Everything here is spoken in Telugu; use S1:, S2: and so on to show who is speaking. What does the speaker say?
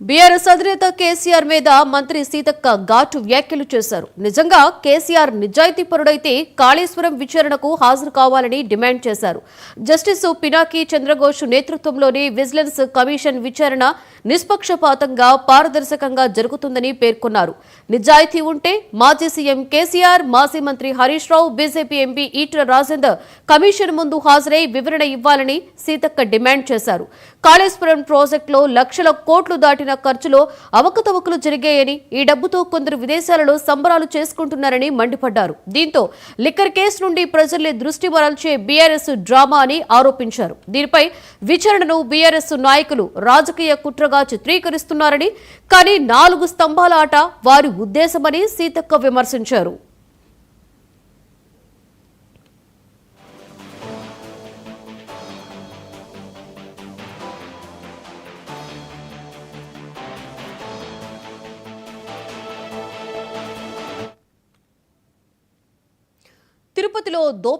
S1: బీఆర్ఎస్ అధినేత కేసీఆర్ మీద మంత్రి సీతక్క ఘాటు వ్యాఖ్యలు చేశారు. నిజంగా కేసీఆర్ నిజాయితీపరుడైతే కాళేశ్వరం విచారణకు హాజరు కావాలని డిమాండ్ చేశారు. జస్టిస్ పినాకి చంద్రఘోష్ నేతృత్వంలోని విజిలెన్స్ కమిషన్ విచారణ నిష్పక్షపాతంగా పారదర్శకంగా జరుగుతుందని పేర్కొన్నారు. నిజాయితీ ఉంటే మాజీ సీఎం కేసీఆర్, మాజీ మంత్రి Harish Rao, BJP MP Eatala Rajender commission ముందు హాజరై వివరణ ఇవ్వాలని సీతక్క డిమాండ్ చేశారు. కాళేశ్వరం ప్రాజెక్టులో లక్షల కోట్లు దాటిన ఖర్చులో అవకతవకలు జరిగాయని, ఈ డబ్బుతో కొందరు విదేశాలలో సంబరాలు చేసుకుంటున్నారని మండిపడ్డారు. దీంతో లిక్కర్ కేసు నుండి ప్రజల్ని దృష్టి మరల్చే బీఆర్ఎస్ డ్రామా అని ఆరోపించారు. దీనిపై విచారణను బీఆర్ఎస్ నాయకులు రాజకీయ కుట్రగా చిత్రీకరిస్తున్నారని, కానీ 4 స్తంభాల ఆట వారి ఉద్దేశమని సీతక్క విమర్శించారు. తిరుపతిలో దోపిడీ